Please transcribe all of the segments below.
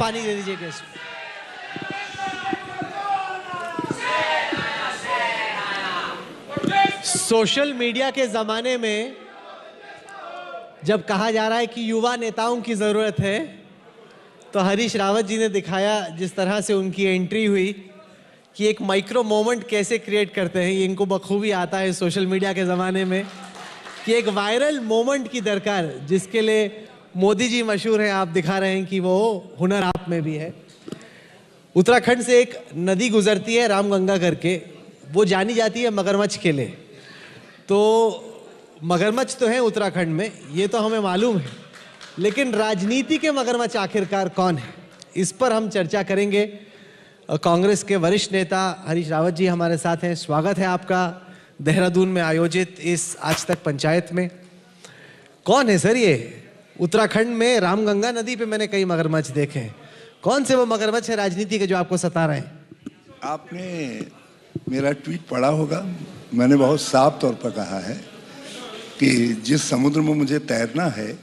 पानी दे दीजिए guest. Social media के जमाने में जब कहा जा रहा है कि युवा नेताओं की जरूरत है, तो हरीश रावत जी ने दिखाया जिस तरह से उनकी एंट्री हुई कि एक माइक्रो मोमेंट कैसे क्रिएट करते हैं। ये इनको बखूबी आता है सोशल मीडिया के ज़माने में कि एक वायरल मोमेंट की दरकार, जिसके लिए मोदी जी मशहूर हैं, आप दिखा रहे हैं कि वो हुनर आप में भी है। उत्तराखंड से एक नदी गुजरती है रामगंगा करके, वो जानी जाती है मगरमच्छ के लिए। तो मगरमच्छ तो है उत्तराखंड में, ये तो हमें मालूम है, लेकिन राजनीति के मगरमच्छ आखिरकार कौन है, इस पर हम चर्चा करेंगे। कांग्रेस के वरिष्ठ नेता हरीश रावत जी हमारे साथ हैं। स्वागत है आपका देहरादून में आयोजित इस आज तक पंचायत में। कौन है सर ये? उत्तराखंड में रामगंगा नदी पे मैंने कई मगरमच्छ देखे हैं, कौन से वो मगरमच्छ है राजनीति के जो आपको सता रहे हैं? आपने मेरा ट्वीट पढ़ा होगा, मैंने बहुत साफ तौर पर कहा है कि जिस समुद्र में मुझे तैरना है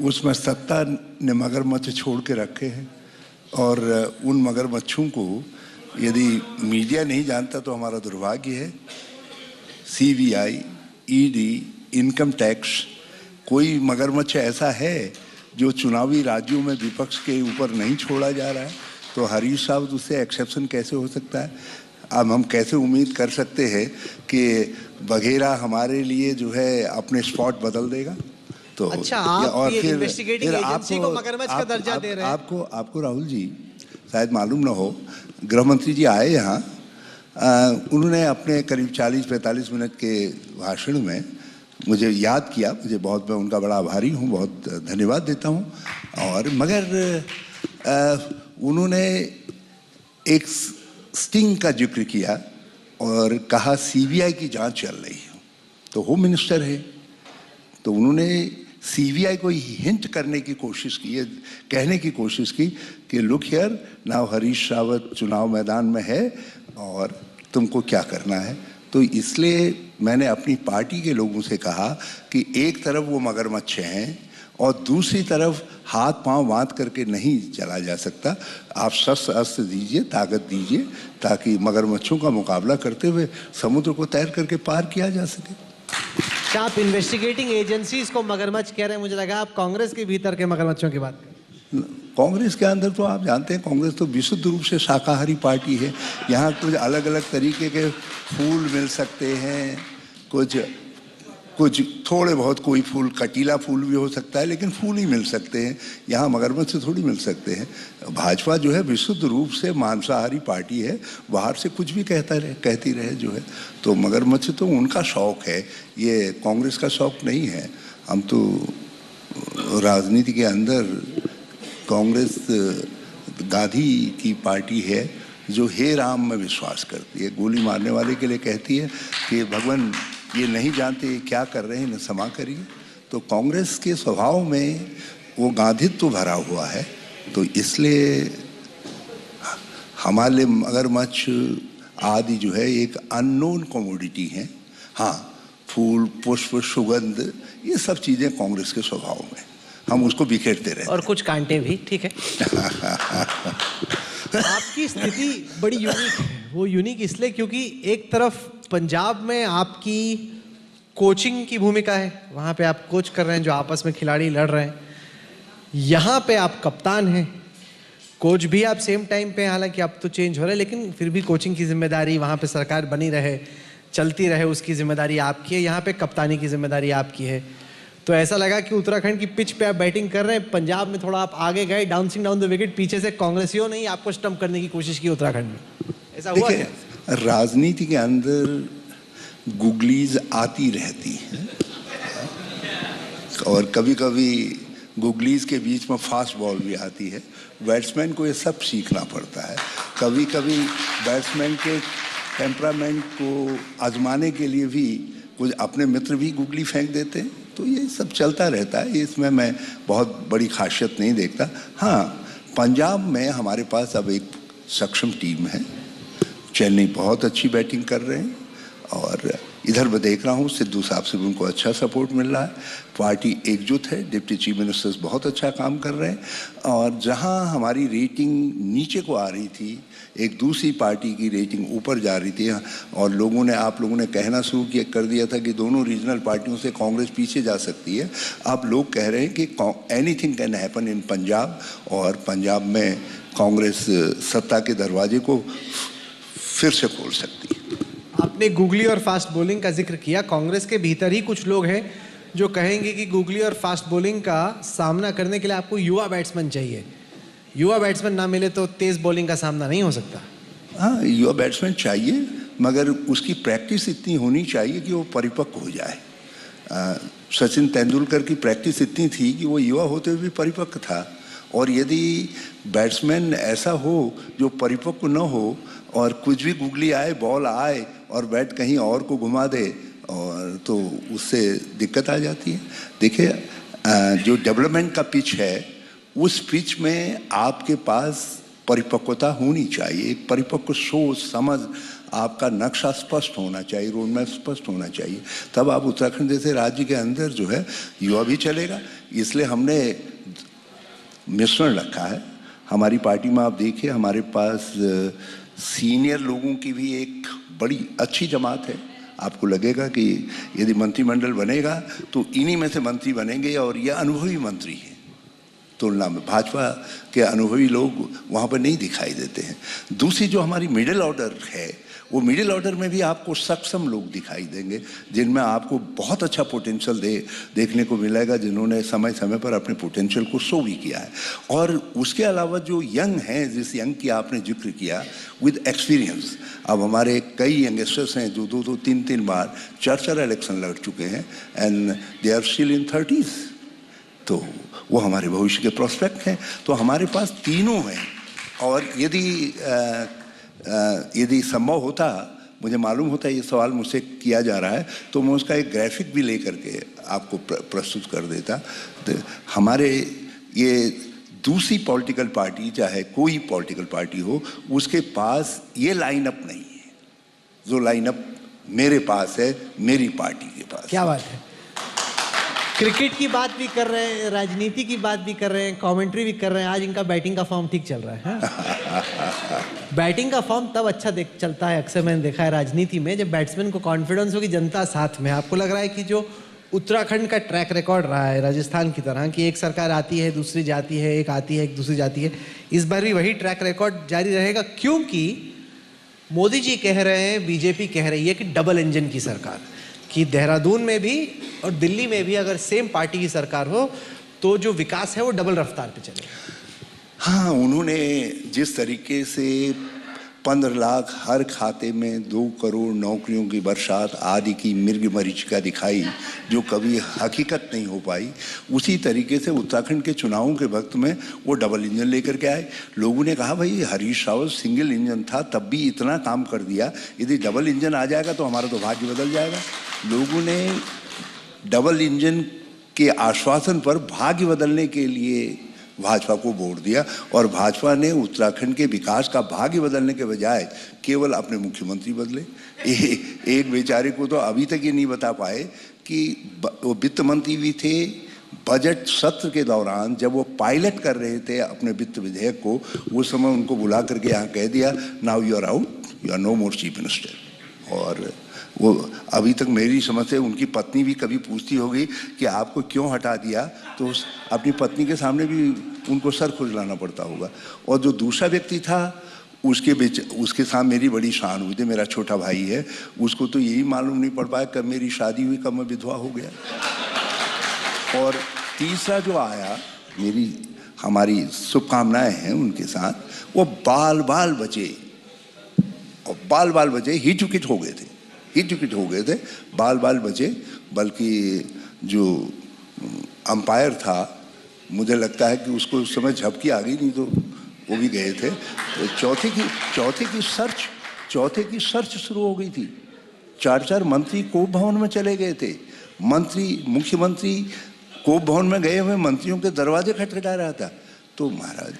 उसमें सत्ता ने मगरमच्छ छोड़ के रखे हैं, और उन मगरमच्छों को यदि मीडिया नहीं जानता तो हमारा दुर्भाग्य है। सीबीआई, ईडी, इनकम टैक्स, कोई मगरमच्छ ऐसा है जो चुनावी राज्यों में विपक्ष के ऊपर नहीं छोड़ा जा रहा है, तो हरीश साहब उससे एक्सेप्शन कैसे हो सकता है? अब हम कैसे उम्मीद कर सकते हैं कि बघेरा हमारे लिए जो है अपने स्पॉट बदल देगा? तो अच्छा, आप और ये फिर इन्वेस्टिगेटिंग एजेंसी को मगरमच्छ का दर्जा दे रहे हैं? आपको राहुल जी शायद मालूम ना हो, गृह मंत्री जी आए यहाँ, उन्होंने अपने करीब 40-45 मिनट के भाषण में मुझे याद किया, मुझे बहुत, मैं उनका बड़ा आभारी हूँ, बहुत धन्यवाद देता हूँ। और मगर उन्होंने एक स्टिंग का जिक्र किया और कहा सीबीआई की जांच चल रही है, तो होम मिनिस्टर है, तो उन्होंने सीबीआई को हिंट करने की कोशिश की, कहने की कोशिश की कि look here now Harish Rawat चुनाव मैदान में है और तुमको क्या करना है। तो इसलिए मैंने अपनी पार्टी के लोगों से कहा कि एक तरफ वो मगरमच्छ हैं और दूसरी तरफ हाथ पांव बांध करके नहीं चला जा सकता। आप शस्त्र अस्त्र दीजिए, ताकत दीजिए, ताकि मगरमच्छों का मुकाबला करते हुए समुद्र को तैर करके पार किया जा सके। क्या आप इन्वेस्टिगेटिंग एजेंसीज को मगरमच्छ कह रहे हैं? मुझे लगा आप कांग्रेस के भीतर के मगरमच्छों की बात कर। कांग्रेस के अंदर तो आप जानते हैं, कांग्रेस तो विशुद्ध रूप से शाकाहारी पार्टी है। यहाँ कुछ अलग अलग तरीके के फूल मिल सकते हैं, कुछ थोड़े बहुत, कोई फूल कटीला फूल भी हो सकता है, लेकिन फूल ही मिल सकते हैं। यहाँ मगरमच्छ से थोड़ी मिल सकते हैं। भाजपा जो है विशुद्ध रूप से मांसाहारी पार्टी है, बाहर से कुछ भी कहती रहे जो है, तो मगरमच्छ तो उनका शौक है, ये कांग्रेस का शौक नहीं है। हम तो राजनीति के अंदर, कांग्रेस गांधी की पार्टी है जो हे राम में विश्वास करती है, गोली मारने वाले के लिए कहती है कि भगवान ये नहीं जानते ये क्या कर रहे हैं, न क्षमा करिए। तो कांग्रेस के स्वभाव में वो गांधीत्व तो भरा हुआ है, तो इसलिए हमारे मगरमच्छ आदि जो है एक अननोन कमोडिटी है। हाँ, फूल, पुष्प, सुगंध, ये सब चीज़ें कांग्रेस के स्वभाव में, हम उसको बिखेरते रहे और कुछ कांटे भी, ठीक है। आपकी स्थिति बड़ी यूनिक है। वो यूनिक इसलिए क्योंकि एक तरफ पंजाब में आपकी कोचिंग की भूमिका है, वहाँ पे आप कोच कर रहे हैं जो आपस में खिलाड़ी लड़ रहे हैं। यहाँ पे आप कप्तान हैं, कोच भी आप सेम टाइम पे, हालांकि अब तो चेंज हो रहा है, लेकिन फिर भी कोचिंग की जिम्मेदारी, वहाँ पे सरकार बनी रहे, चलती रहे, उसकी जिम्मेदारी आपकी है। यहाँ पे कप्तानी की जिम्मेदारी आपकी है। तो ऐसा लगा कि उत्तराखंड की पिच पे आप बैटिंग कर रहे हैं, पंजाब में थोड़ा आप आगे गए, डाउनसिंग डाउन द विकेट, पीछे से कांग्रेसियों ने आपको स्टंप करने की कोशिश की उत्तराखंड में, ऐसा हुआ क्या? राजनीति के अंदर गुगलीज आती रहती है और कभी कभी गुगलीज के बीच में फास्ट बॉल भी आती है। बैट्समैन को ये सब सीखना पड़ता है। कभी कभी बैट्समैन के टेम्परामेंट को आजमाने के लिए भी कुछ अपने मित्र भी गुगली फेंक देते हैं, तो ये सब चलता रहता है। इसमें मैं बहुत बड़ी खासियत नहीं देखता। हाँ, पंजाब में हमारे पास अब एक सक्षम टीम है। चेन्नई बहुत अच्छी बैटिंग कर रहे हैं और इधर मैं देख रहा हूँ सिद्धू साहब से भी उनको अच्छा सपोर्ट मिल रहा है, पार्टी एकजुट है, डिप्टी चीफ मिनिस्टर्स बहुत अच्छा काम कर रहे हैं। और जहाँ हमारी रेटिंग नीचे को आ रही थी, एक दूसरी पार्टी की रेटिंग ऊपर जा रही थी, और आप लोगों ने कहना शुरू कर दिया था कि दोनों रीजनल पार्टियों से कांग्रेस पीछे जा सकती है। अब लोग कह रहे हैं कि anything can happen in Punjab, और पंजाब में कांग्रेस सत्ता के दरवाजे को फिर से खोल सकती है। आपने गूगली और फास्ट बॉलिंग का जिक्र किया। कांग्रेस के भीतर ही कुछ लोग हैं जो कहेंगे कि गूगली और फास्ट बॉलिंग का सामना करने के लिए आपको युवा बैट्समैन चाहिए, युवा बैट्समैन ना मिले तो तेज बॉलिंग का सामना नहीं हो सकता। हाँ, युवा बैट्समैन चाहिए, मगर उसकी प्रैक्टिस इतनी होनी चाहिए कि वो परिपक्व हो जाए। सचिन तेंदुलकर की प्रैक्टिस इतनी थी कि वो युवा होते हुए भी परिपक्व था, और यदि बैट्समैन ऐसा हो जो परिपक्व न हो और कुछ भी गूगली आए, बॉल आए और बैट कहीं और को घुमा दे, और तो उससे दिक्कत आ जाती है। देखिए, जो डेवलपमेंट का पिच है, उस पिच में आपके पास परिपक्वता होनी चाहिए, एक परिपक्व सोच समझ, आपका नक्शा स्पष्ट होना चाहिए, रोड मैप स्पष्ट होना चाहिए, तब आप उत्तराखंड जैसे राज्य के अंदर जो है युवा भी चलेगा। इसलिए हमने मिश्रण रखा है हमारी पार्टी में। आप देखिए, हमारे पास सीनियर लोगों की भी एक बड़ी अच्छी जमात है। आपको लगेगा कि यदि मंत्रिमंडल बनेगा तो इन्हीं में से मंत्री बनेंगे, और ये अनुभवी मंत्री हैं तुलना में भाजपा के अनुभवी लोग वहाँ पर नहीं दिखाई देते हैं। दूसरी जो हमारी मिडिल ऑर्डर है, वो मिडिल ऑर्डर में भी आपको सक्षम लोग दिखाई देंगे, जिनमें आपको बहुत अच्छा पोटेंशियल देखने को मिलेगा, जिन्होंने समय समय पर अपने पोटेंशियल को शो भी किया है। और उसके अलावा जो यंग हैं, जिस यंग की आपने जिक्र किया, विद एक्सपीरियंस, अब हमारे कई यंगस्टर्स हैं जो 2-2, 3-3 बार 4-4 इलेक्शन लड़ चुके हैं, and they are still in 30s, तो वो हमारे भविष्य के प्रोस्पेक्ट हैं। तो हमारे पास तीनों हैं, और यदि संभव होता, मुझे मालूम होता है ये सवाल मुझसे किया जा रहा है, तो मैं उसका एक ग्राफिक भी लेकर के आपको प्रस्तुत कर देता। तो हमारे ये दूसरी पॉलिटिकल पार्टी, चाहे कोई पॉलिटिकल पार्टी हो, उसके पास ये लाइनअप नहीं है जो लाइनअप मेरे पास है, मेरी पार्टी के पास। क्या बात है। क्रिकेट की बात भी कर रहे हैं, राजनीति की बात भी कर रहे हैं, कमेंट्री भी कर रहे हैं। आज इनका बैटिंग का फॉर्म ठीक चल रहा है। बैटिंग का फॉर्म तब अच्छा चलता है, अक्सर मैंने देखा है राजनीति में, जब बैट्समैन को कॉन्फिडेंस हो कि जनता साथ में। आपको लग रहा है कि जो उत्तराखंड का ट्रैक रिकॉर्ड रहा है राजस्थान की तरह, कि एक सरकार आती है, दूसरी जाती है, एक आती है, एक दूसरी जाती है, इस बार भी वही ट्रैक रिकॉर्ड जारी रहेगा? क्योंकि मोदी जी कह रहे हैं, बीजेपी कह रही है कि डबल इंजन की सरकार, कि देहरादून में भी और दिल्ली में भी अगर सेम पार्टी की सरकार हो तो जो विकास है वो डबल रफ्तार पे चलेगा। हाँ, उन्होंने जिस तरीके से 15 लाख हर खाते में 2 करोड़ नौकरियों की बरसात आदि की मृग मरीचिका दिखाई, जो कभी हकीकत नहीं हो पाई, उसी तरीके से उत्तराखंड के चुनावों के वक्त में वो डबल इंजन लेकर के आए। लोगों ने कहा भाई हरीश रावत सिंगल इंजन था, तब भी इतना काम कर दिया, यदि डबल इंजन आ जाएगा तो हमारा तो भाग्य बदल जाएगा। लोगों ने डबल इंजन के आश्वासन पर भाग्य बदलने के लिए भाजपा को वोट दिया, और भाजपा ने उत्तराखंड के विकास का भाग्य बदलने के बजाय केवल अपने मुख्यमंत्री बदले। एक बेचारे को तो अभी तक ये नहीं बता पाए कि वो वित्त मंत्री भी थे, बजट सत्र के दौरान जब वो पायलट कर रहे थे अपने वित्त विधेयक को, उस समय उनको बुला करके यहाँ कह दिया, now you are out, you are no more chief minister. और वो अभी तक मेरी समझ से उनकी पत्नी भी कभी पूछती होगी कि आपको क्यों हटा दिया, तो अपनी पत्नी के सामने भी उनको सर खुजलाना पड़ता होगा। और जो दूसरा व्यक्ति था, उसके साथ मेरी बड़ी शान हुई थी, मेरा छोटा भाई है, उसको तो यही मालूम नहीं पड़ पाया कब मेरी शादी हुई, कब मैं विधवा हो गया। और तीसरा जो आया, हमारी शुभकामनाएं हैं उनके साथ, वो बाल बाल बचे, और बाल बाल बचे, हिट विकेट हो गए थे, बाल बाल बचे। बल्कि जो अंपायर था, मुझे लगता है कि उसको उस समय झपकी आ गई, नहीं तो वो भी गए थे। तो चौथे की सर्च शुरू हो गई थी। 4-4 मंत्री कोप भवन में चले गए थे। मुख्यमंत्री कोप भवन में गए हुए मंत्रियों के दरवाजे खटखटा रहा था। तो महाराज,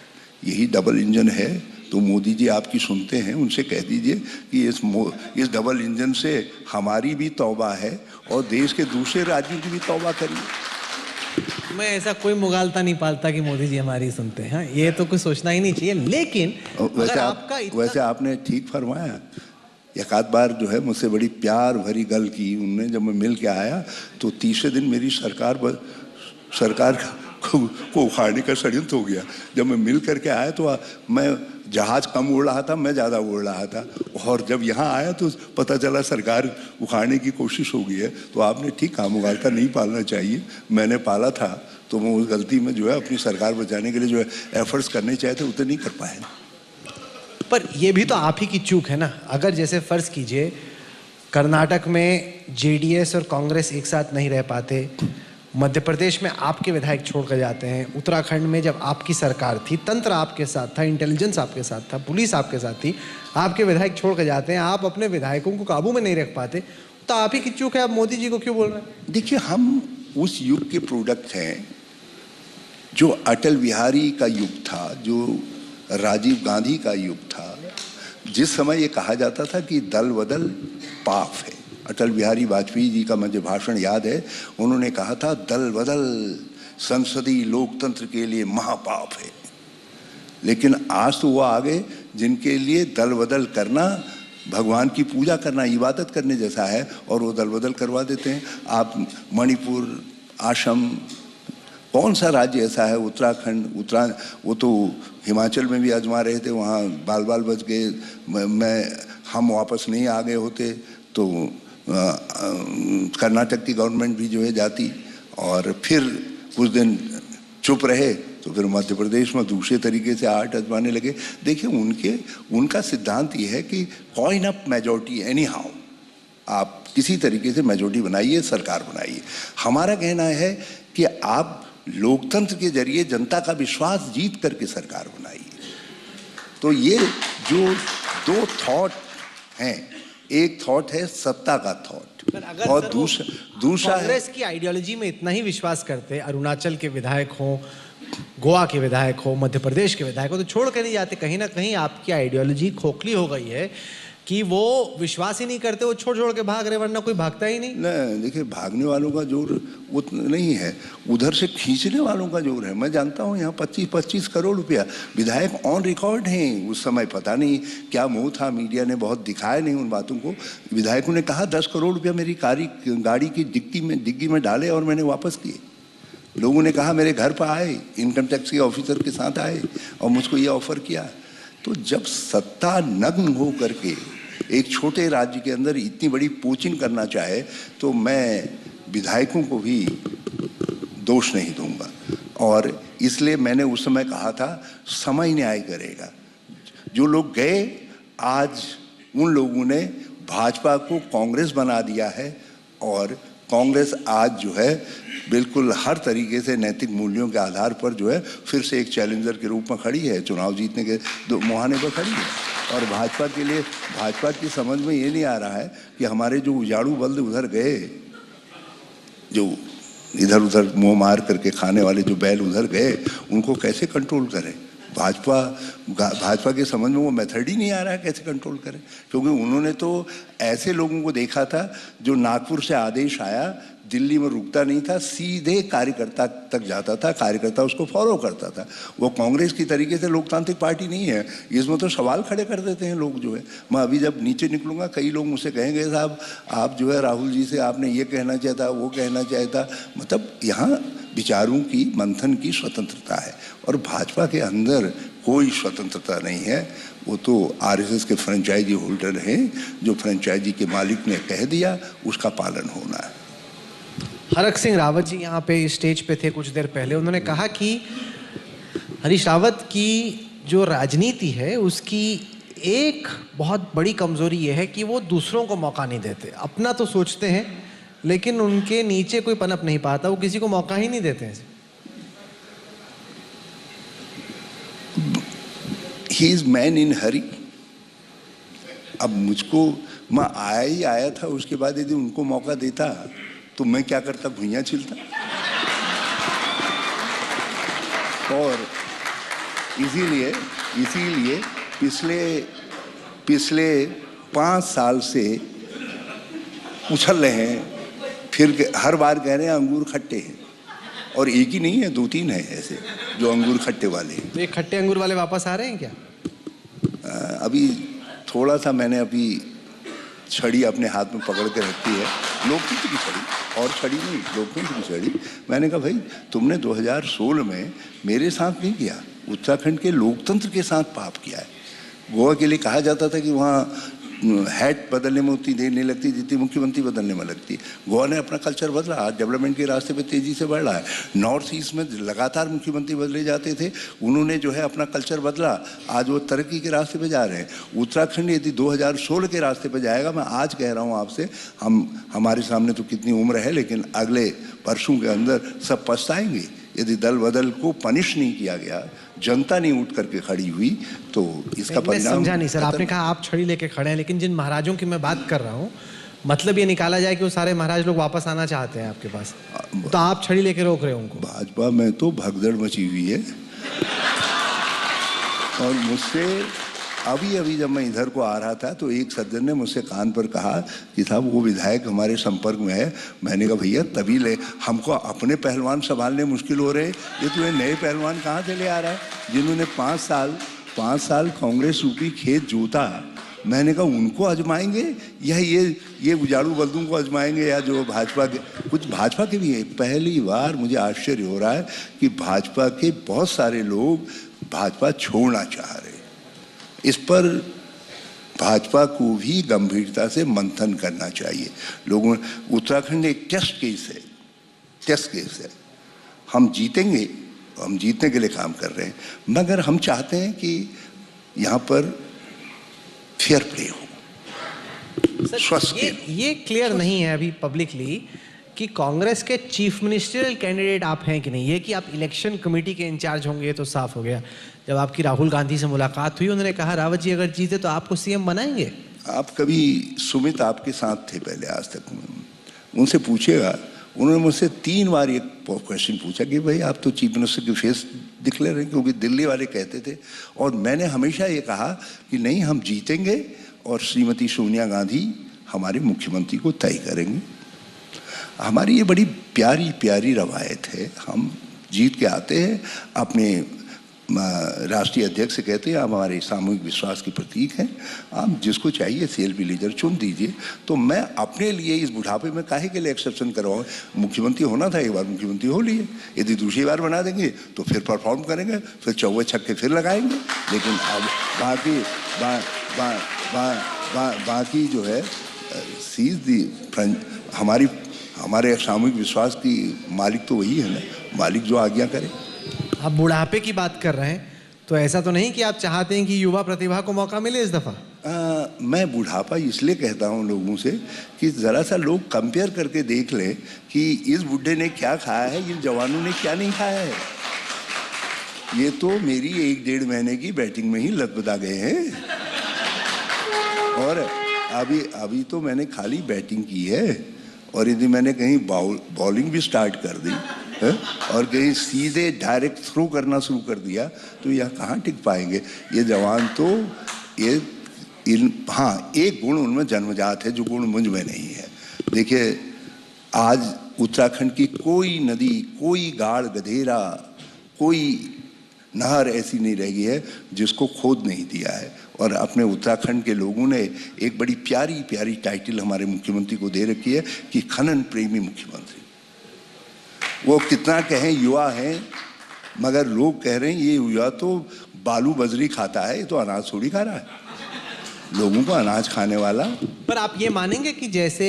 यही डबल इंजन है तो तो मोदी जी आपकी सुनते हैं, उनसे कह दीजिए कि इस डबल इंजन से हमारी भी तौबा है और देश के दूसरे राज्यों की भी तौबा करिए। मैं ऐसा कोई मुगालता नहीं पालता कि मोदी जी हमारी सुनते हैं, हाँ, ये तो कुछ सोचना ही नहीं चाहिए। लेकिन अगर आपका वैसे आपने ठीक फरमाया। एक आध बार जो है मुझसे बड़ी प्यार भरी गल की उनने, जब मैं मिल के आया तो तीसरे दिन मेरी सरकार को उखाड़ने का षड्यंत्र हो गया। जब मैं मिल करके आया तो मैं जहाज कम उड़ रहा था, मैं ज़्यादा उड़ रहा था, और जब यहाँ आया तो पता चला सरकार उखाड़ने की कोशिश हो गई है। तो आपने ठीक कहा, मुगालता नहीं पालना चाहिए। मैंने पाला था तो मैं उस गलती में जो है अपनी सरकार बचाने के लिए जो है एफर्ट्स करने चाहे थे उतने नहीं कर पाए। पर ये भी तो आप ही की चूक है ना। अगर जैसे फर्ज कीजिए कर्नाटक में जेडीएस और कांग्रेस एक साथ नहीं रह पाते, मध्य प्रदेश में आपके विधायक छोड़कर जाते हैं, उत्तराखंड में जब आपकी सरकार थी, तंत्र आपके साथ था, इंटेलिजेंस आपके साथ था, पुलिस आपके साथ थी, आपके विधायक छोड़कर जाते हैं, आप अपने विधायकों को काबू में नहीं रख पाते, तो आप ही की चूक है। आप मोदी जी को क्यों बोल रहे हैं? देखिए, हम उस युग के प्रोडक्ट हैं जो अटल बिहारी का युग था, जो राजीव गांधी का युग था, जिस समय ये कहा जाता था कि दल बदल पाप है। अटल बिहारी वाजपेयी जी का मुझे भाषण याद है, उन्होंने कहा था दल बदल संसदीय लोकतंत्र के लिए महापाप है। लेकिन आज तो वो आ गए जिनके लिए दल बदल करना भगवान की पूजा करना, इबादत करने जैसा है, और वो दल बदल करवा देते हैं। आप मणिपुर, असम, कौन सा राज्य ऐसा है, उत्तराखंड, वो तो हिमाचल में भी आजमा रहे थे, वहाँ बाल बाल बच गए। हम वापस नहीं आ गए होते तो कर्नाटक की गवर्नमेंट भी जो है जाती, और फिर कुछ दिन चुप रहे तो फिर मध्य प्रदेश में दूसरे तरीके से आर्ट आजमाने लगे। देखिए, उनका सिद्धांत ये है कि coin up majority any how, आप किसी तरीके से मेजॉरिटी बनाइए, सरकार बनाइए। हमारा कहना है कि आप लोकतंत्र के जरिए जनता का विश्वास जीत करके सरकार बनाइए। तो ये जो दो थॉट हैं, एक थॉट है सत्ता का थॉट, और दूसरा कांग्रेस की आइडियोलॉजी में इतना ही विश्वास करते, अरुणाचल के विधायक हो, गोवा के विधायक हो, मध्य प्रदेश के विधायक हो, तो छोड़ कर नहीं जाते। कहीं ना कहीं आपकी आइडियोलॉजी खोखली हो गई है कि वो विश्वास ही नहीं करते, वो छोड़ के भाग रहे, वरना कोई भागता ही नहीं। नहीं, देखिए, भागने वालों का जोर उतना नहीं है, उधर से खींचने वालों का जोर है। मैं जानता हूँ यहाँ 25-25 करोड़ रुपया विधायक ऑन रिकॉर्ड हैं। उस समय पता नहीं क्या मोह था, मीडिया ने बहुत दिखाया नहीं उन बातों को। विधायकों ने कहा 10 करोड़ रुपया मेरी गाड़ी की डिग्गी में डाले और मैंने वापस किए। लोगों ने कहा मेरे घर पर आए, इनकम टैक्स के ऑफिसर के साथ आए और मुझको ये ऑफर किया। तो जब सत्ता नग्न हो करके एक छोटे राज्य के अंदर इतनी बड़ी पोचिंग करना चाहे, तो मैं विधायकों को भी दोष नहीं दूंगा। और इसलिए मैंने उस समय कहा था समय न्याय करेगा। जो लोग गए, आज उन लोगों ने भाजपा को कांग्रेस बना दिया है, और कांग्रेस आज जो है बिल्कुल हर तरीके से नैतिक मूल्यों के आधार पर जो है फिर से एक चैलेंजर के रूप में खड़ी है, चुनाव जीतने के मुहाने पर खड़ी है। और भाजपा के लिए, भाजपा की समझ में ये नहीं आ रहा है कि हमारे जो उजाड़ू बल्द उधर गए, जो इधर उधर मुंह मार करके खाने वाले जो बैल उधर गए, उनको कैसे कंट्रोल करें। भाजपा के समझ में वो मेथड ही नहीं आ रहा है कैसे कंट्रोल करें, क्योंकि उन्होंने तो ऐसे लोगों को देखा था जो नागपुर से आदेश आया, दिल्ली में रुकता नहीं था, सीधे कार्यकर्ता तक जाता था, कार्यकर्ता उसको फॉलो करता था। वो कांग्रेस की तरीके से लोकतांत्रिक पार्टी नहीं है। इसमें तो सवाल खड़े कर देते हैं लोग जो है। मैं अभी जब नीचे निकलूंगा, कई लोग मुझसे कहेंगे साहब आप जो है राहुल जी से आपने ये कहना चाहिए था, वो कहना चाहिए था। मतलब यहाँ विचारों की, मंथन की स्वतंत्रता है, और भाजपा के अंदर कोई स्वतंत्रता नहीं है। वो तो आरएसएस के फ्रेंचाइजी होल्डर हैं, जो फ्रेंचाइजी के मालिक ने कह दिया उसका पालन होना है। हरक सिंह रावत जी यहाँ पे स्टेज पे थे कुछ देर पहले, उन्होंने कहा कि हरीश रावत की जो राजनीति है उसकी एक बहुत बड़ी कमजोरी ये है कि वो दूसरों को मौका नहीं देते। अपना तो सोचते हैं लेकिन उनके नीचे कोई पनप नहीं पाता, वो किसी को मौका ही नहीं देते हैं। ही इज मैन इन हरी। अब मुझको, मैं आया था, उसके बाद यदि उनको मौका देता तो मैं क्या करता, भुइयां छिलता। और इसीलिए पिछले 5 साल से उछल रहे हैं, फिर हर बार कह रहे हैं अंगूर खट्टे हैं, और एक ही नहीं है, 2-3 है ऐसे जो अंगूर खट्टे वाले हैं। तो ये खट्टे अंगूर वाले वापस आ रहे हैं क्या? अभी थोड़ा सा मैंने अभी छड़ी अपने हाथ में पकड़ के रखी है, लोकतंत्र की छड़ी, और छड़ी नहीं, लोकतंत्र की छड़ी। मैंने कहा भाई तुमने 2016 में मेरे साथ नहीं किया, उत्तराखंड के लोकतंत्र के साथ पाप किया है। गोवा के लिए कहा जाता था कि वहाँ हैट बदलने में उतनी देर नहीं लगती जितनी मुख्यमंत्री बदलने में लगती। गोवा ने अपना कल्चर बदला, आज डेवलपमेंट के रास्ते पे तेजी से बढ़ रहा है। नॉर्थ ईस्ट में लगातार मुख्यमंत्री बदले जाते थे, उन्होंने जो है अपना कल्चर बदला, आज वो तरक्की के रास्ते पे जा रहे हैं। उत्तराखंड यदि 2016 के रास्ते पे जाएगा, मैं आज कह रहा हूँ आपसे, हमारे सामने तो कितनी उम्र है, लेकिन अगले वर्षों के अंदर सब पछताएंगे यदि दल बदल को पनिश नहीं किया गया, जनता नहीं उठ करके खड़ी हुई, तो इसका परिणाम। समझा नहीं सर, आपने कहा आप छड़ी लेके खड़े हैं, लेकिन जिन महाराजों की मैं बात कर रहा हूँ, मतलब ये निकाला जाए कि वो सारे महाराज लोग वापस आना चाहते हैं आपके पास, तो आप छड़ी लेके रोक रहे हो उनको? भाजपा में तो भगदड़ मची हुई है, और मुझसे अभी जब मैं इधर को आ रहा था तो एक सज्जन ने मुझसे कान पर कहा कि साहब वो विधायक हमारे संपर्क में है। मैंने कहा भैया तभी ले, हमको अपने पहलवान संभालने मुश्किल हो रहे, ये तुम्हें नए पहलवान कहाँ से ले आ रहा है, जिन्होंने 5 साल कांग्रेस रूपी खेत जोता। मैंने कहा उनको आजमाएंगे या ये उजाड़ू बल्दों को आजमाएंगे, या जो भाजपा के, कुछ भाजपा के भी है। पहली बार मुझे आश्चर्य हो रहा है कि भाजपा के बहुत सारे लोग भाजपा छोड़ना चाह रहे हैं। इस पर भाजपा को भी गंभीरता से मंथन करना चाहिए लोगों। उत्तराखंड एक टेस्ट केस है। हम जीतेंगे, हम जीतने के लिए काम कर रहे हैं, मगर हम चाहते हैं कि यहाँ पर फेयर प्ले हो। सर, ये क्लियर नहीं है अभी पब्लिकली कि कांग्रेस के चीफ मिनिस्टरियल कैंडिडेट आप हैं कि नहीं। ये कि आप इलेक्शन कमेटी के इंचार्ज होंगे तो साफ हो गया। जब आपकी राहुल गांधी से मुलाकात हुई, उन्होंने कहा रावत जी अगर जीते तो आपको सीएम बनाएंगे। आप कभी, सुमित आपके साथ थे पहले आज तक, उनसे पूछेगा, उन्होंने मुझसे 3 बार एक क्वेश्चन पूछा कि भाई आप तो चीफ मिनिस्टर के फेस दिखले रहे, क्योंकि दिल्ली वाले कहते थे, और मैंने हमेशा ये कहा कि नहीं, हम जीतेंगे और श्रीमती सोनिया गांधी हमारे मुख्यमंत्री को तय करेंगे। हमारी ये बड़ी प्यारी प्यारी रवायत है, हम जीत के आते हैं, अपने राष्ट्रीय अध्यक्ष से कहते हैं आप हमारे सामूहिक विश्वास के प्रतीक हैं, आप जिसको चाहिए सीएलपी लीडर चुन दीजिए। तो मैं अपने लिए इस बुढ़ापे में काहे के लिए एक्सेप्शन करवाऊँ, मुख्यमंत्री होना था, एक बार मुख्यमंत्री हो लिए, यदि दूसरी बार बना देंगे तो फिर परफॉर्म करेंगे, फिर 4 छक्के फिर लगाएंगे। लेकिन अब बाकी जो है सीज दी, हमारे सामूहिक विश्वास की मालिक तो वही है ना, मालिक जो आज्ञा करे। आप बुढ़ापे की बात कर रहे हैं, तो ऐसा तो नहीं कि आप चाहते हैं कि युवा प्रतिभा को मौका मिले इस दफा? मैं बुढ़ापा इसलिए कहता हूँ लोगों से कि ज़रा सा लोग कंपेयर करके देख लें कि इस बुढ़े ने क्या खाया है, इन जवानों ने क्या नहीं खाया है। ये तो मेरी 1-1.5 महीने की बैटिंग में ही लत बता गए हैं, और अभी तो मैंने खाली बैटिंग की है, और यदि मैंने कहीं बॉलिंग भी स्टार्ट कर दी है, और कहीं सीधे डायरेक्ट थ्रो करना शुरू कर दिया, तो यह कहाँ टिक पाएंगे ये जवान। तो हाँ, एक गुण उनमें जन्मजात है जो गुण मुझ में नहीं है। देखिए, आज उत्तराखंड की कोई नदी, कोई गाढ़ गधेरा, कोई नहर ऐसी नहीं रह गई है जिसको खोद नहीं दिया है, और अपने उत्तराखंड के लोगों ने एक बड़ी प्यारी प्यारी टाइटल हमारे मुख्यमंत्री को दे रखी है कि खनन प्रेमी मुख्यमंत्री। वो कितना कहें युवा हैं, मगर लोग कह रहे हैं ये युवा तो बालू बजरी खाता है, ये तो अनाज थोड़ी खा रहा है, लोगों को अनाज खाने वाला। पर आप ये मानेंगे कि जैसे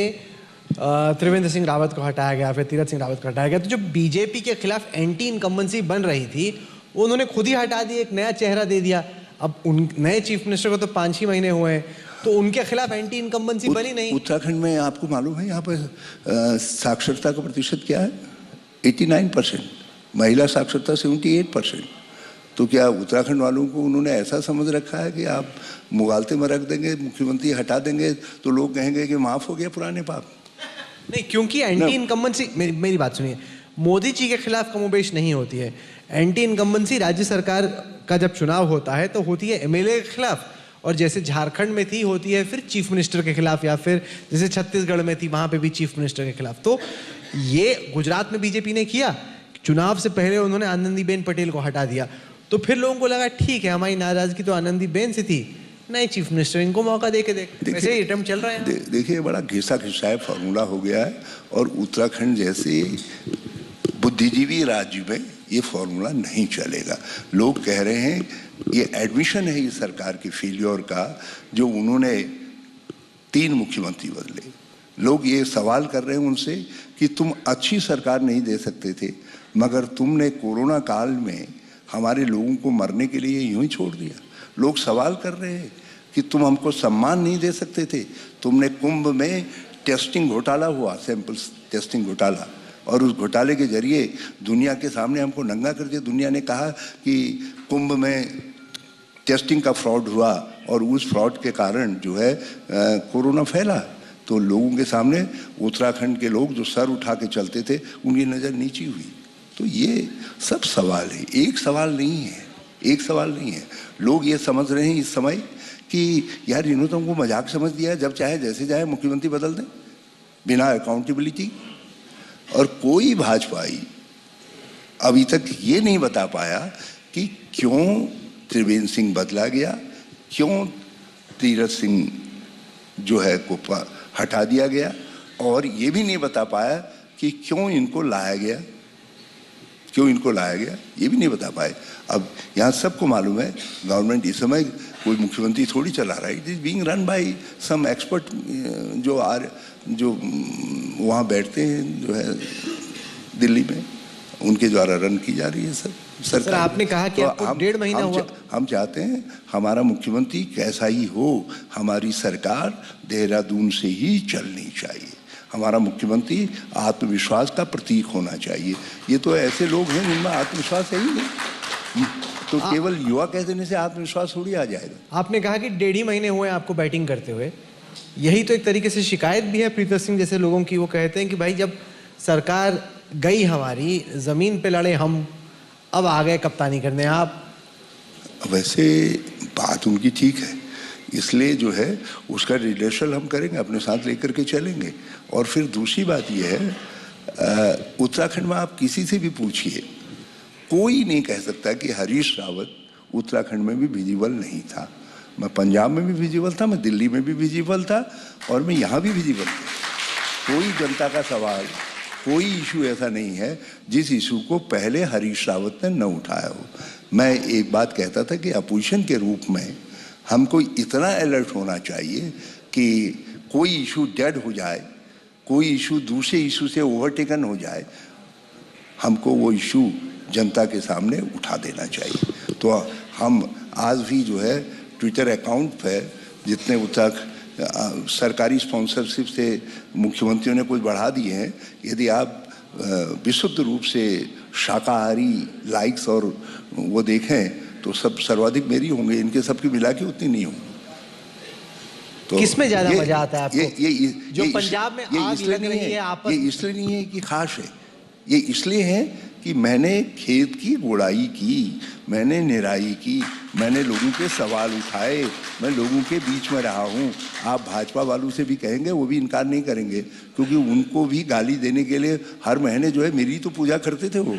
त्रिवेंद्र सिंह रावत को हटाया गया, फिर तीरथ सिंह रावत को हटाया गया, तो जो बीजेपी के खिलाफ एंटी इनकम्बेंसी बन रही थी उन्होंने खुद ही हटा दी, एक नया चेहरा दे दिया। अब उन नए चीफ मिनिस्टर को तो 5-6 महीने हुए हैं, तो उनके खिलाफ एंटी इनकम्बेंसी बनी नहीं। उत्तराखंड में आपको मालूम है यहाँ पर साक्षरता का प्रतिशत क्या है? 89%, महिला साक्षरता 78%। तो क्या उत्तराखंड वालों को उन्होंने ऐसा समझ रखा है कि आप मुगालते में रख देंगे, मुख्यमंत्री हटा देंगे तो लोग कहेंगे कि माफ हो गया पुराने पाप? नहीं, क्योंकि एंटी इनकम्बेंसी, मेरी बात सुनिए, मोदी जी के खिलाफ कमोबेश नहीं होती है, एंटी इनकम्बेंसी राज्य सरकार का जब चुनाव होता है तो होती है एमएलए के खिलाफ, और जैसे झारखंड में थी होती है फिर चीफ मिनिस्टर के खिलाफ, या फिर जैसे छत्तीसगढ़ में थी वहां पे भी चीफ मिनिस्टर के खिलाफ। तो ये गुजरात में बीजेपी ने किया, चुनाव से पहले उन्होंने आनंदीबेन पटेल को हटा दिया, तो फिर लोगों को लगा ठीक है हमारी नाराजगी तो आनंदीबेन से थी, नहीं चीफ मिनिस्टर इनको मौका दे के देख, वैसे ही अटेम्प्ट चल रहा है। देखिए बड़ा घिसा खिसाया फॉर्मूला हो गया है, और उत्तराखंड जैसे बुद्धिजीवी राज्य में ये फॉर्मूला नहीं चलेगा। लोग कह रहे हैं ये एडमिशन है इस सरकार की फेलियर का, जो उन्होंने 3 मुख्यमंत्री बदले। लोग ये सवाल कर रहे हैं उनसे कि तुम अच्छी सरकार नहीं दे सकते थे, मगर तुमने कोरोना काल में हमारे लोगों को मरने के लिए यूं ही छोड़ दिया। लोग सवाल कर रहे हैं कि तुम हमको सम्मान नहीं दे सकते थे, तुमने कुंभ में टेस्टिंग घोटाला हुआ, सैंपल्स टेस्टिंग घोटाला, और उस घोटाले के जरिए दुनिया के सामने हमको नंगा कर दिया। दुनिया ने कहा कि कुंभ में टेस्टिंग का फ्रॉड हुआ और उस फ्रॉड के कारण जो है कोरोना फैला। तो लोगों के सामने उत्तराखंड के लोग जो सर उठा के चलते थे उनकी नज़र नीची हुई। तो ये सब सवाल है, एक सवाल नहीं है, एक सवाल नहीं है। लोग ये समझ रहे हैं इस समय कि यार इन्होंने तो हमको मजाक समझ दिया है, जब चाहे जैसे चाहे मुख्यमंत्री बदल दें बिना अकाउंटेबिलिटी। और कोई भाजपाई अभी तक ये नहीं बता पाया कि क्यों त्रिवेंद्र सिंह बदला गया, क्यों तीरथ सिंह जो है को हटा दिया गया, और ये भी नहीं बता पाया कि क्यों इनको लाया गया, क्यों इनको लाया गया, ये भी नहीं बता पाए। अब यहाँ सबको मालूम है गवर्नमेंट इस समय कोई मुख्यमंत्री थोड़ी चला रहा है, it is being run by some expert जो वहाँ बैठते हैं जो है दिल्ली में, उनके द्वारा रन की जा रही है सब सरकार। सर आपने कहा कि आपको 1.5 महीना हुआ। हम चाहते हैं हमारा मुख्यमंत्री कैसा ही हो, हमारी सरकार देहरादून से ही चलनी चाहिए, हमारा मुख्यमंत्री आत्मविश्वास का प्रतीक होना चाहिए। ये तो ऐसे लोग हैं जिनमें आत्मविश्वास है ही नहीं, तो केवल युवा कह देने से आत्मविश्वास थोड़ी आ जाएगा। आपने कहा कि 1.5 महीने हुए आपको बैटिंग करते हुए, यही तो एक तरीके से शिकायत भी है प्रीत सिंह जैसे लोगों की। वो कहते हैं कि भाई जब सरकार गई हमारी, जमीन पे लड़े हम, अब आ गए कप्तानी करने आप। वैसे बात उनकी ठीक है, इसलिए जो है उसका रिलेशन हम करेंगे, अपने साथ लेकर के चलेंगे। और फिर दूसरी बात यह है, उत्तराखंड में आप किसी से भी पूछिए, कोई नहीं कह सकता कि हरीश रावत उत्तराखंड में भी विजिबल नहीं था। मैं पंजाब में भी विजिबल था, मैं दिल्ली में भी विजिबल था, और मैं यहाँ भी विजिबल था। कोई जनता का सवाल, कोई इशू ऐसा नहीं है जिस इशू को पहले हरीश रावत ने न उठाया हो। मैं एक बात कहता था कि अपोजिशन के रूप में हमको इतना अलर्ट होना चाहिए कि कोई इशू डेड हो जाए, कोई इशू दूसरे इशू से ओवरटेकन हो जाए, हमको वो इशू जनता के सामने उठा देना चाहिए। तो हम आज भी जो है ट्विटर अकाउंट पर जितने सरकारी स्पॉन्सरशिप से मुख्यमंत्रियों ने कुछ बढ़ा दिए हैं, यदि आप विशुद्ध रूप से शाकाहारी लाइक्स और वो देखें तो सब सर्वाधिक मेरी होंगे, इनके सबकी मिला के उतनी नहीं होंगी। तो किसमें ज्यादा मजा आता है आपको? ये जो पंजाब में आग लग रही है आपस, ये इसलिए नहीं है कि खास है, ये इसलिए है कि मैंने खेत की गुड़ाई की, मैंने निराई की, मैंने लोगों के सवाल उठाए, मैं लोगों के बीच में रहा हूँ। आप भाजपा वालों से भी कहेंगे, वो भी इनकार नहीं करेंगे, क्योंकि उनको भी गाली देने के लिए हर महीने जो है मेरी तो पूजा करते थे वो।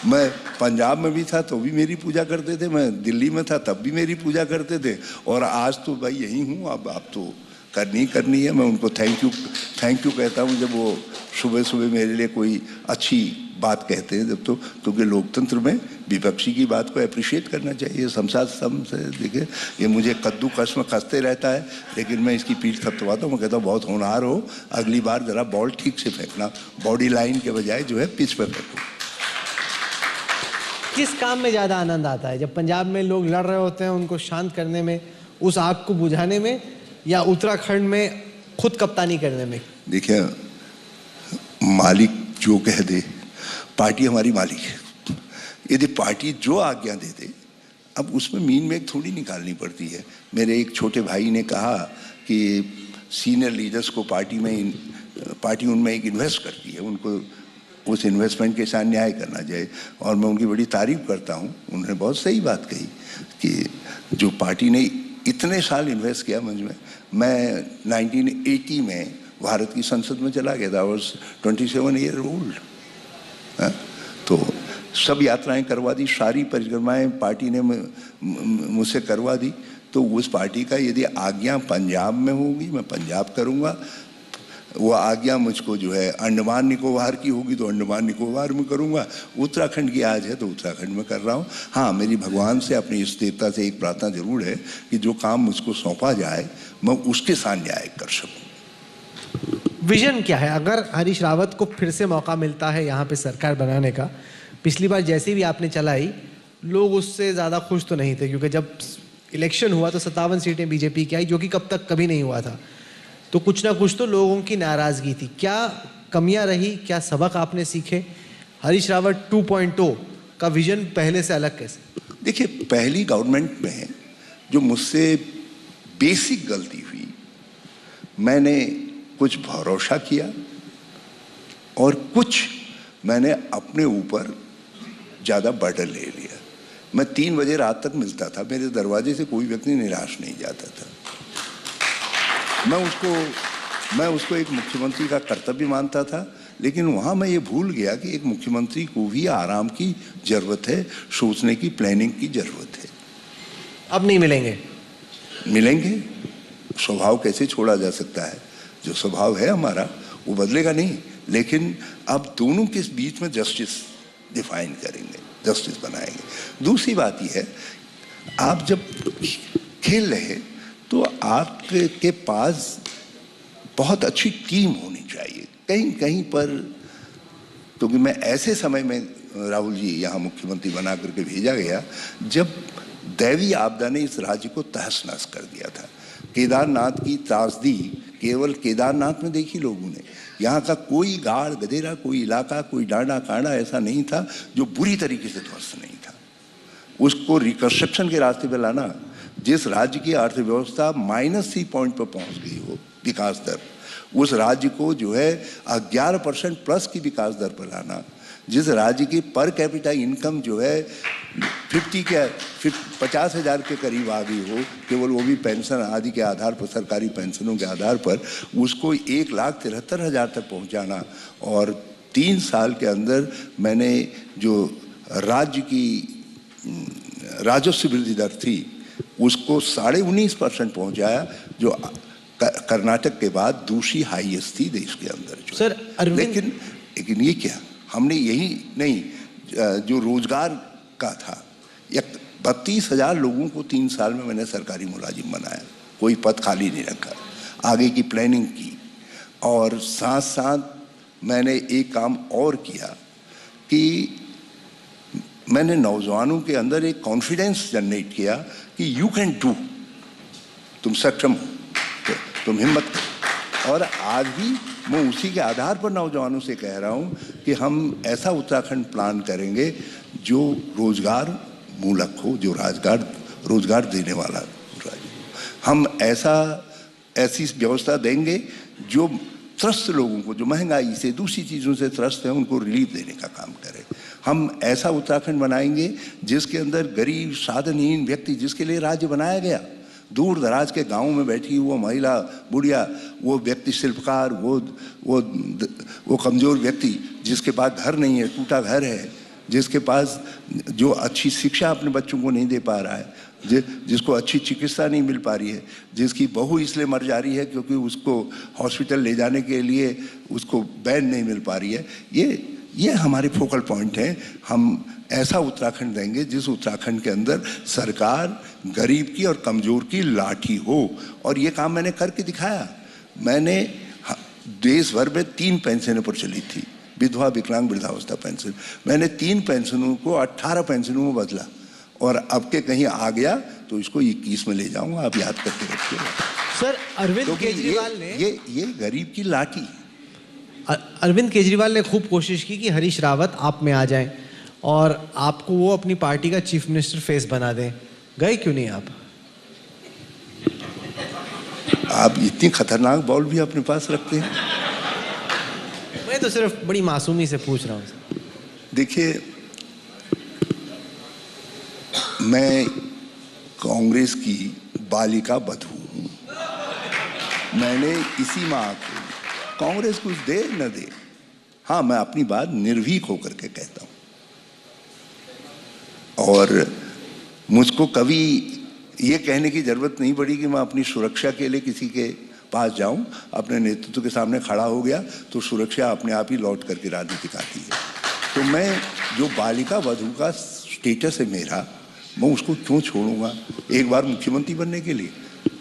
मैं पंजाब में भी था तो भी मेरी पूजा करते थे, मैं दिल्ली में था तब भी मेरी पूजा करते थे, और आज तो भाई यही हूँ। अब आप तो करनी है। मैं उनको थैंक यू कहता हूँ जब वो सुबह सुबह मेरे लिए कोई अच्छी बात कहते हैं, जब तो, क्योंकि लोकतंत्र में विपक्षी की बात को अप्रिशिएट करना चाहिए। समसाद सम से देखिए, ये मुझे कद्दूकस में कसते रहता है, लेकिन मैं इसकी पीठ थपथपाता हूँ। मैं कहता हूँ बहुत होनहार हो, अगली बार जरा बॉल ठीक से फेंकना, बॉडी लाइन के बजाय जो है पिच पर फेंको। किस काम में ज़्यादा आनंद आता है? जब पंजाब में लोग लड़ रहे होते हैं उनको शांत करने में, उस आग को बुझाने में, या उत्तराखंड में खुद कप्तानी करने में? देखिए, मालिक जो कह दे, पार्टी हमारी मालिक है, यदि पार्टी जो आज्ञा दे दे, अब उसमें मीन में थोड़ी निकालनी पड़ती है। मेरे एक छोटे भाई ने कहा कि सीनियर लीडर्स को पार्टी उनमें एक इन्वेस्ट करती है, उनको उस इन्वेस्टमेंट के साथ न्याय करना चाहिए। और मैं उनकी बड़ी तारीफ करता हूँ, उन्होंने बहुत सही बात कही कि जो पार्टी ने इतने साल इन्वेस्ट किया मुझ में। मैं 1980 में भारत की संसद में चला गया था, वॉज 27 ईयर ओल्ड। तो सब यात्राएं करवा दी, सारी परिक्रमाएं पार्टी ने मुझसे करवा दी। तो उस पार्टी का यदि आज्ञा पंजाब में होगी, मैं पंजाब करूँगा। वो आज्ञा मुझको जो है अंडमान निकोबार की होगी तो अंडमान निकोबार में करूँगा। उत्तराखंड की आज है तो उत्तराखंड में कर रहा हूँ। हाँ, मेरी भगवान से, अपनी इष्ट देवता से एक प्रार्थना जरूर है कि जो काम मुझको सौंपा जाए मैं उसके साथ न्याय कर सकूँ। विजन क्या है अगर हरीश रावत को फिर से मौका मिलता है यहाँ पे सरकार बनाने का? पिछली बार जैसी भी आपने चलाई, लोग उससे ज़्यादा खुश तो नहीं थे, क्योंकि जब इलेक्शन हुआ तो 57 सीटें बीजेपी की आई, जो कि कभी नहीं हुआ था। तो कुछ ना कुछ तो लोगों की नाराज़गी थी। क्या कमियां रही, क्या सबक आपने सीखे? हरीश रावत 2.0 का विजन पहले से अलग कैसे? देखिए, पहली गवर्नमेंट में जो मुझसे बेसिक गलती हुई, मैंने कुछ भरोसा किया और कुछ मैंने अपने ऊपर ज़्यादा बर्डन ले लिया। मैं 3 बजे रात तक मिलता था, मेरे दरवाजे से कोई व्यक्ति निराश नहीं जाता था। मैं उसको एक मुख्यमंत्री का कर्तव्य मानता था, लेकिन वहाँ मैं ये भूल गया कि एक मुख्यमंत्री को भी आराम की ज़रूरत है, सोचने की, प्लानिंग की ज़रूरत है। अब नहीं मिलेंगे? मिलेंगे। स्वभाव कैसे छोड़ा जा सकता है? जो स्वभाव है हमारा वो बदलेगा नहीं, लेकिन अब दोनों के बीच में जस्टिस डिफाइन करेंगे, जस्टिस बनाएंगे। दूसरी बात यह है, आप जब खेल रहे तो आपके पास बहुत अच्छी टीम होनी चाहिए। कहीं कहीं पर, क्योंकि मैं ऐसे समय में राहुल जी यहाँ मुख्यमंत्री बना करके भेजा गया जब दैवीय आपदा ने इस राज्य को तहस नहस कर दिया था। केदारनाथ की त्रासदी केवल केदारनाथ में देखी लोगों ने। यहाँ का कोई गाड़ गदेरा, कोई इलाका, कोई डांडा कांडा ऐसा नहीं था जो बुरी तरीके से ध्वस्त नहीं था। उसको रिकंस्ट्रक्शन के रास्ते पे लाना, जिस राज्य की अर्थव्यवस्था -3 पॉइंट पर पहुँच गई हो विकास दर, उस राज्य को जो है 11% प्लस की विकास दर पर लाना, जिस राज्य की पर कैपिटा इनकम जो है 50,000 के करीब आ गई हो, केवल वो भी पेंशन आदि के आधार पर, सरकारी पेंशनों के आधार पर, उसको 1,73,000 तक पहुंचाना। और 3 साल के अंदर मैंने जो राज्य की राजस्व वृद्धि दर थी उसको 19.5% पहुंचाया, जो कर्नाटक के बाद दूसरी हाईएस्ट थी देश के अंदर जो। सर लेकिन ये क्या, हमने यही नहीं, जो रोजगार का था, 32,000 लोगों को 3 साल में मैंने सरकारी मुलाजिम बनाया, कोई पद खाली नहीं रखा, आगे की प्लानिंग की। और साथ साथ मैंने एक काम और किया कि मैंने नौजवानों के अंदर एक कॉन्फिडेंस जनरेट किया कि यू कैन डू, तुम सक्षम हो, तुम हिम्मत करो। और आज भी मैं उसी के आधार पर नौजवानों से कह रहा हूँ कि हम ऐसा उत्तराखंड प्लान करेंगे जो रोजगार मूलक हो, जो रोजगार देने वाला राज्य। हम ऐसी व्यवस्था देंगे जो त्रस्त लोगों को, जो महंगाई से, दूसरी चीज़ों से त्रस्त हैं, उनको रिलीफ देने का काम करें। हम ऐसा उत्तराखंड बनाएंगे जिसके अंदर गरीब, साधनहीन व्यक्ति, जिसके लिए राज्य बनाया गया, दूर दराज के गाँव में बैठी वो महिला, बुढ़िया, वो व्यक्ति शिल्पकार, वो कमज़ोर व्यक्ति जिसके पास घर नहीं है, टूटा घर है, जिसके पास जो अच्छी शिक्षा अपने बच्चों को नहीं दे पा रहा है, जिसको अच्छी चिकित्सा नहीं मिल पा रही है, जिसकी बहू इसलिए मर जा रही है क्योंकि उसको हॉस्पिटल ले जाने के लिए उसको वैन नहीं मिल पा रही है। ये हमारे फोकल पॉइंट हैं। हम ऐसा उत्तराखंड देंगे जिस उत्तराखंड के अंदर सरकार गरीब की और कमज़ोर की लाठी हो। और ये काम मैंने करके दिखाया। मैंने देश भर में 3 पेंशनों पर चली थी, विधवा, विकलांग, वृद्धावस्था पेंशन। मैंने 3 पेंशनों को 18 पेंशनों में बदला, और अब के कहीं आ गया तो इसको 21 में ले जाऊंगा। आप याद करके रखिए। सर, अरविंद केजरीवाल ने ये गरीब की लाठी। अरविंद केजरीवाल ने खूब कोशिश की कि हरीश रावत आप में आ जाएं और आपको वो अपनी पार्टी का चीफ मिनिस्टर फेस बना दें। गए क्यों नहीं आप? आप इतनी खतरनाक बॉल भी अपने पास रखते हैं। मैं मैं तो सिर्फ बड़ी मासूमी से पूछ रहा हूँ। देखिए, मैं कांग्रेस की बालिका बधू हूँ। मैंने इसी माँ को, कांग्रेस कुछ दे न दे, हाँ, मैं अपनी बात निर्भीक होकर के कहता हूँ। और मुझको कभी ये कहने की जरूरत नहीं पड़ी कि मैं अपनी सुरक्षा के लिए किसी के पास जाऊं। अपने नेतृत्व के सामने खड़ा हो गया तो सुरक्षा अपने आप ही लौट करके राजनीतिक आती है। तो मैं जो बालिका वधू का स्टेटस है मेरा, मैं उसको क्यों छोड़ूंगा एक बार मुख्यमंत्री बनने के लिए।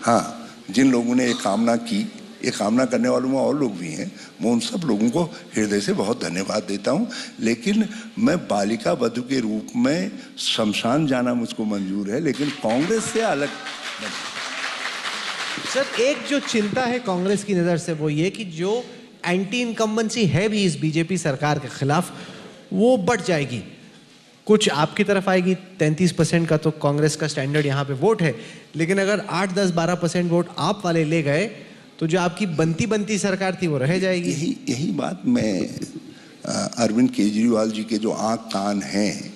हाँ, जिन लोगों ने एक कामना की, ये कामना करने वालों में और लोग भी हैं, मैं उन सब लोगों को हृदय से बहुत धन्यवाद देता हूं। लेकिन मैं बालिका वधू के रूप में शमशान जाना मुझको मंजूर है, लेकिन कांग्रेस से अलग। सर, एक जो चिंता है कांग्रेस की नज़र से वो ये कि जो एंटी इनकम्बेंसी है भी इस बीजेपी सरकार के खिलाफ, वो बढ़ जाएगी, कुछ आपकी तरफ आएगी। 33% का तो कांग्रेस का स्टैंडर्ड यहाँ पे वोट है, लेकिन अगर 8, 10, 12% वोट आप वाले ले गए तो जो आपकी बनती सरकार थी वो रह जाएगी। यही बात मैं अरविंद केजरीवाल जी के जो आँख कान हैं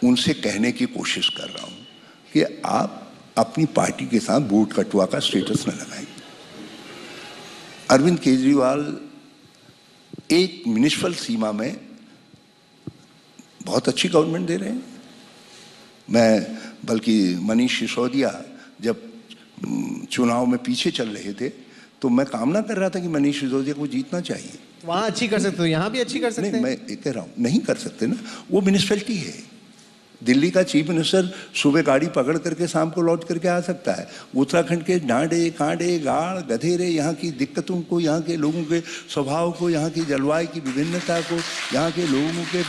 उनसे कहने की कोशिश कर रहा हूँ कि आप अपनी पार्टी के साथ वोट कटुआ का स्टेटस न लगाएं। अरविंद केजरीवाल एक म्युनिसिपल सीमा में बहुत अच्छी गवर्नमेंट दे रहे हैं। मैं बल्कि मनीष सिसोदिया जब चुनाव में पीछे चल रहे थे तो मैं कामना कर रहा था कि मनीष सिसोदिया को जीतना चाहिए। वहाँ अच्छी कर सकते हो, यहाँ भी अच्छी कर सकते हैं। मैं ये कह रहा हूँ नहीं कर सकते ना, वो म्यूनिसिपैलिटी है। दिल्ली का चीफ मिनिस्टर सुबह गाड़ी पकड़ करके शाम को लौट करके आ सकता है। उत्तराखंड के डांडे कांडे गाड़ गधेरे, यहाँ की दिक्कतों को, यहाँ के लोगों के स्वभाव को, यहाँ की जलवायु की विभिन्नता को, यहाँ के लोगों के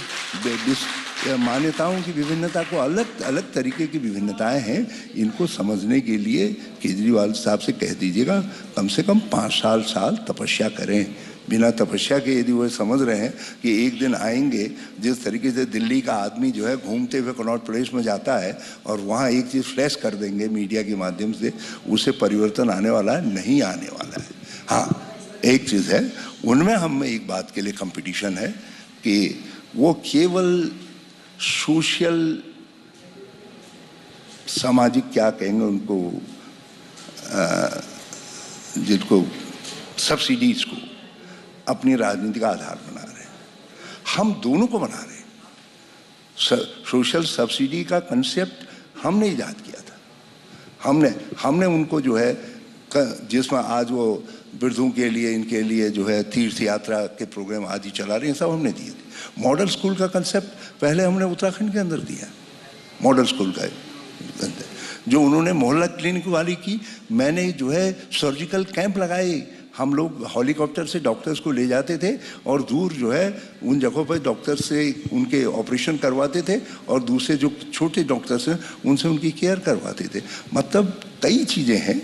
मान्यताओं की विभिन्नता को, अलग अलग तरीके की विभिन्नताएं हैं, इनको समझने के लिए केजरीवाल साहब से कह दीजिएगा कम से कम 5 साल तपस्या करें। बिना तपस्या के यदि वो समझ रहे हैं कि एक दिन आएंगे, जिस तरीके से दिल्ली का आदमी जो है घूमते हुए कनॉट प्लेस में जाता है और वहाँ एक चीज़ फ्लैश कर देंगे मीडिया के माध्यम से, उससे परिवर्तन आने वाला है? नहीं आने वाला है। हाँ, एक चीज़ है, उनमें हम में एक बात के लिए कंपटीशन है कि वो केवल सोशल, सामाजिक क्या कहेंगे उनको, जिनको सब्सिडीज को अपनी राजनीति का आधार बना रहे हैं। हम दोनों को बना रहे हैं। सोशल सब्सिडी का कंसेप्ट हमने इजाद किया था। हमने उनको जो है, जिसमें आज वो वृद्धों के लिए, इनके लिए जो है तीर्थ यात्रा के प्रोग्राम आदि चला रहे हैं, सब हमने दिए थे। मॉडल स्कूल का कंसेप्ट पहले हमने उत्तराखंड के अंदर दिया, मॉडल स्कूल का जो उन्होंने मोहल्ला क्लिनिक वाली की। मैंने जो है सर्जिकल कैंप लगाए, हम लोग हेलीकॉप्टर से डॉक्टर्स को ले जाते थे और दूर जो है उन जगहों पर डॉक्टर से उनके ऑपरेशन करवाते थे और दूसरे जो छोटे डॉक्टर्स हैं उनसे उनकी केयर करवाते थे। मतलब कई चीज़ें हैं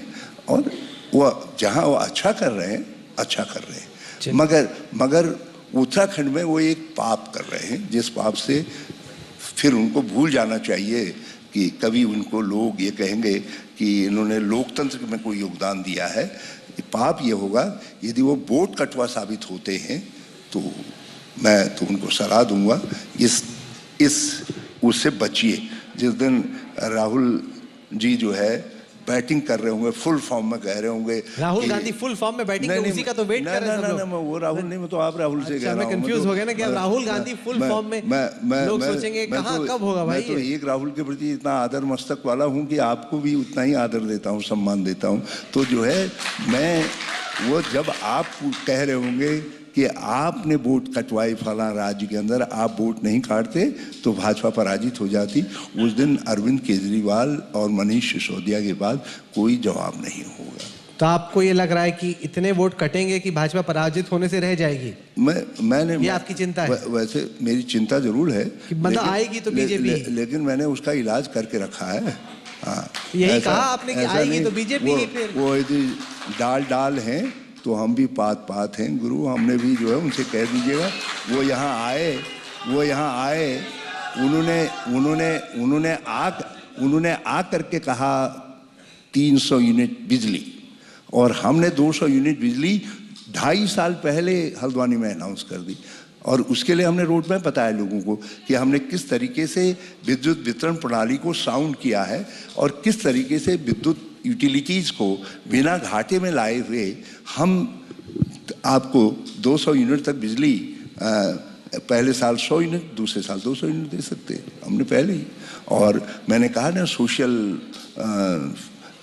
और वो जहाँ वो अच्छा कर रहे हैं, मगर उत्तराखंड में वो एक पाप कर रहे हैं, जिस पाप से फिर उनको भूल जाना चाहिए कि कभी उनको लोग ये कहेंगे कि इन्होंने लोकतंत्र में कोई योगदान दिया है। पाप ये होगा यदि वो वोट कटवा साबित होते हैं, तो मैं तो उनको सलाह दूंगा उससे बचिए। जिस दिन राहुल जी जो है बैटिंग कर रहे होंगे, फुल फॉर्म में कह रहे होंगे, राहुल गांधी फुल फॉर्म में बैटिंग, उसी का तो वेट कर रहे हैं सब लोग। मैं वो राहुल नहीं, मैं तो आप राहुल से कह रहा हूं। मैं कंफ्यूज हो गया ना कि अब राहुल गांधी फुल फॉर्म में, लोग सोचेंगे कहां कब होगा भाई। मैं तो एक राहुल के प्रति इतना आदर मस्तक वाला हूं कि आपको भी उतना ही आदर देता हूं, सम्मान देता हूं। तो जो है मैं वो, जब आप कह रहे होंगे कि आपने वोट कटवाई फला राज्य के अंदर, आप वोट नहीं काटते तो भाजपा पराजित हो जाती, उस दिन अरविंद केजरीवाल और मनीष सिसोदिया के बाद कोई जवाब नहीं होगा। तो आपको ये लग रहा है कि इतने वोट कटेंगे कि भाजपा पराजित होने से रह जाएगी? मैंने आपकी चिंता है? वैसे मेरी चिंता जरूर है कि मतलब आएगी तो बीजेपी, लेकिन मैंने उसका इलाज करके रखा है। हाँ, यही कहा आपने कि आएगी तो बीजेपी ही। फिर वो यदि डाल हैं तो हम भी पात हैं गुरु। हमने भी जो है उनसे कह दीजिएगा वो यहाँ आए, उन्होंने आ करके कहा 300 यूनिट बिजली, और हमने 200 यूनिट बिजली 2.5 साल पहले हल्द्वानी में अनाउंस कर दी, और उसके लिए हमने रोड मैप बताया लोगों को कि हमने किस तरीके से विद्युत वितरण प्रणाली को साउंड किया है और किस तरीके से विद्युत यूटिलिटीज़ को बिना घाटे में लाए हुए हम आपको 200 यूनिट तक बिजली पहले साल 100 यूनिट, दूसरे साल 200 यूनिट दे सकते हैं हमने पहले ही। और मैंने कहा ना, सोशल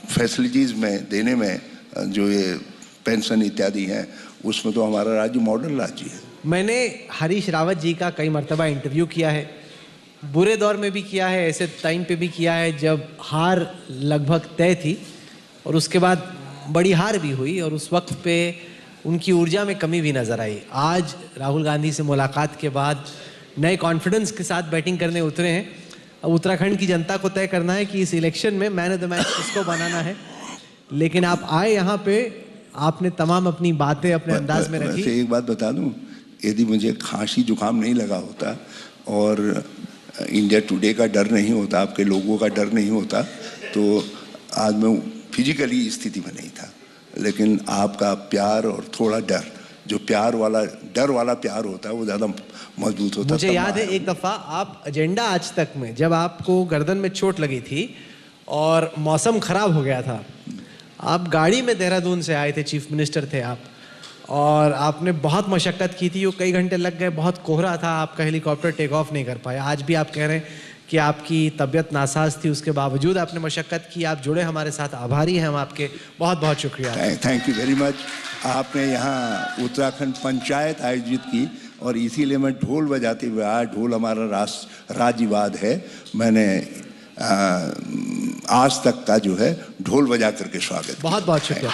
फैसिलिटीज़ में देने में जो ये पेंशन इत्यादि हैं, उसमें तो हमारा राज्य मॉडल राज्य है। मैंने हरीश रावत जी का कई मर्तबा इंटरव्यू किया है, बुरे दौर में भी किया है, ऐसे टाइम पे भी किया है जब हार लगभग तय थी और उसके बाद बड़ी हार भी हुई और उस वक्त पे उनकी ऊर्जा में कमी भी नज़र आई। आज राहुल गांधी से मुलाकात के बाद नए कॉन्फिडेंस के साथ बैटिंग करने उतरे हैं। अब उत्तराखंड की जनता को तय करना है कि इस इलेक्शन में मैन ऑफ द मैच किसको बनाना है। लेकिन आप आए यहाँ पे, आपने तमाम अपनी बातें अपने अंदाज में रखी। एक बात बता दूं, यदि मुझे खांसी जुकाम नहीं लगा होता और इंडिया टुडे का डर नहीं होता, आपके लोगों का डर नहीं होता, तो आज मैं फिजिकली स्थिति में नहीं था। लेकिन आपका प्यार और थोड़ा डर, जो डर वाला प्यार होता है, वो ज़्यादा मजबूत होता है। मुझे याद है एक दफ़ा आप एजेंडा आज तक में, जब आपको गर्दन में चोट लगी थी और मौसम ख़राब हो गया था, आप गाड़ी में देहरादून से आए थे, चीफ मिनिस्टर थे आप, और आपने बहुत मशक्क़त की थी, वो कई घंटे लग गए, बहुत कोहरा था, आपका हेलीकॉप्टर टेक ऑफ नहीं कर पाया। आज भी आप कह रहे हैं कि आपकी तबीयत नासाज थी, उसके बावजूद आपने मशक्क़त की, आप जुड़े हमारे साथ, आभारी हैं हम आपके, बहुत बहुत शुक्रिया। Thank you very much. आपने यहाँ उत्तराखंड पंचायत आयोजित की और इसीलिए मैं ढोल बजाते हुए आया। ढोल हमारा राज्यवाद है। मैंने आज तक का जो है ढोल बजा करके स्वागत। बहुत बहुत शुक्रिया।